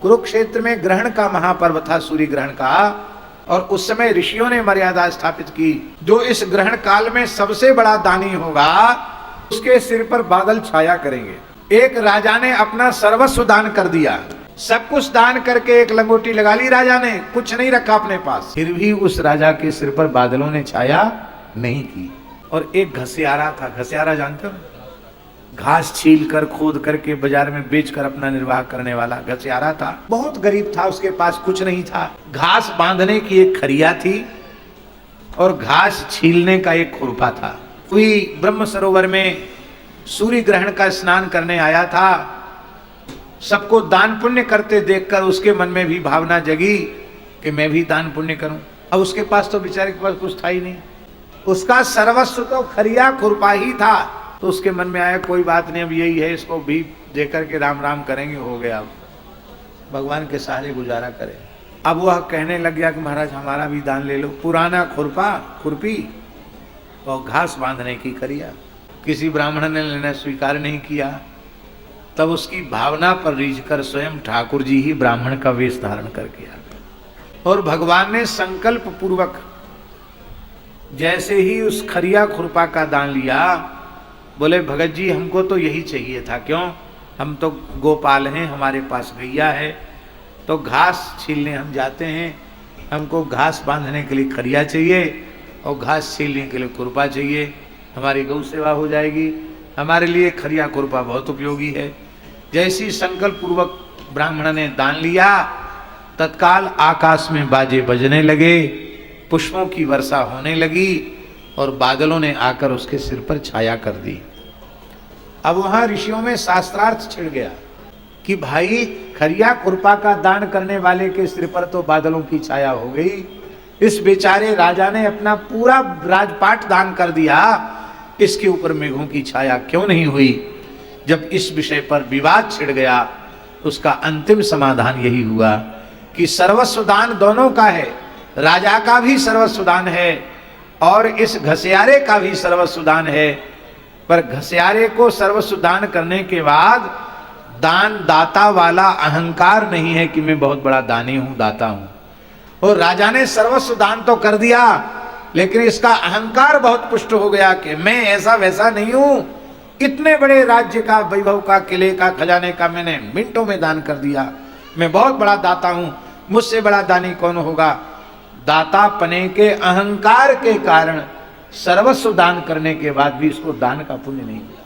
कुरुक्षेत्र में ग्रहण का महापर्व था, सूर्य ग्रहण का, और उस समय ऋषियों ने मर्यादा स्थापित की, जो इस ग्रहण काल में सबसे बड़ा दानी होगा उसके सिर पर बादल छाया करेंगे। एक राजा ने अपना सर्वस्व दान कर दिया, सब कुछ दान करके एक लंगोटी लगा ली राजा ने, कुछ नहीं रखा अपने पास, फिर भी उस राजा के सिर पर बादलों ने छाया नहीं की। और एक घसियारा था, घसियारा जानते हो, घास छील कर खोद करके बाजार में बेचकर अपना निर्वाह करने वाला घसियारा था। बहुत गरीब था, उसके पास कुछ नहीं था, घास बांधने की एक खरिया थी और घास छीलने का एक खुरपा था। कोई ब्रह्म सरोवर में सूर्य ग्रहण का स्नान करने आया था, सबको दान पुण्य करते देखकर उसके मन में भी भावना जगी कि मैं भी दान पुण्य करूं। अब उसके पास तो बेचारे के पास कुछ था ही नहीं, उसका सर्वस्व तो खरिया खुरपा ही था। तो उसके मन में आया कोई बात नहीं, अब यही है, इसको भी देकर के राम राम करेंगे, हो गया, अब भगवान के सहारे गुजारा करें। अब वह कहने लग गया कि महाराज हमारा भी दान ले लो, पुराना खुरपा खुरपी और घास बांधने की खरिया। किसी ब्राह्मण ने लेना स्वीकार नहीं किया। तब उसकी भावना पर रीझकर स्वयं ठाकुर जी ही ब्राह्मण का वेश धारण करके आ गए और भगवान ने संकल्प पूर्वक जैसे ही उस खरिया खुरपा का दान लिया, बोले भगत जी हमको तो यही चाहिए था, क्यों, हम तो गोपाल हैं, हमारे पास गैया है, तो घास छीलने हम जाते हैं, हमको घास बांधने के लिए खरिया चाहिए और घास छीलने के लिए खुरपा चाहिए, हमारी गौ सेवा हो जाएगी, हमारे लिए खरिया खुरपा बहुत उपयोगी है। जैसी संकल्प पूर्वक ब्राह्मण ने दान लिया, तत्काल आकाश में बाजे बजने लगे, पुष्पों की वर्षा होने लगी और बादलों ने आकर उसके सिर पर छाया कर दी। अब वहां ऋषियों में शास्त्रार्थ छिड़ गया कि भाई खरिया खुरपा का दान करने वाले के सिर पर तो बादलों की छाया हो गई, इस बेचारे राजा ने अपना पूरा राजपाट दान कर दिया, इसके ऊपर मेघों की छाया क्यों नहीं हुई। जब इस विषय पर विवाद छिड़ गया, उसका अंतिम समाधान यही हुआ कि सर्वस्व दान दोनों का है, राजा का भी सर्वस्व दान है और इस घसियारे का भी सर्वस्व दान है। पर घसियारे को सर्वस्व दान करने के बाद दान दाता वाला अहंकार नहीं है कि मैं बहुत बड़ा दानी हूं, दाता हूं। और राजा ने सर्वस्व दान तो कर दिया, लेकिन इसका अहंकार बहुत पुष्ट हो गया कि मैं ऐसा वैसा नहीं हूं, इतने बड़े राज्य का, वैभव का, किले का, खजाने का मैंने मिनटों में दान कर दिया, मैं बहुत बड़ा दाता हूं, मुझसे बड़ा दानी कौन होगा। दाता पने के अहंकार के कारण सर्वस्व दान करने के बाद भी इसको दान का पुण्य नहीं मिला।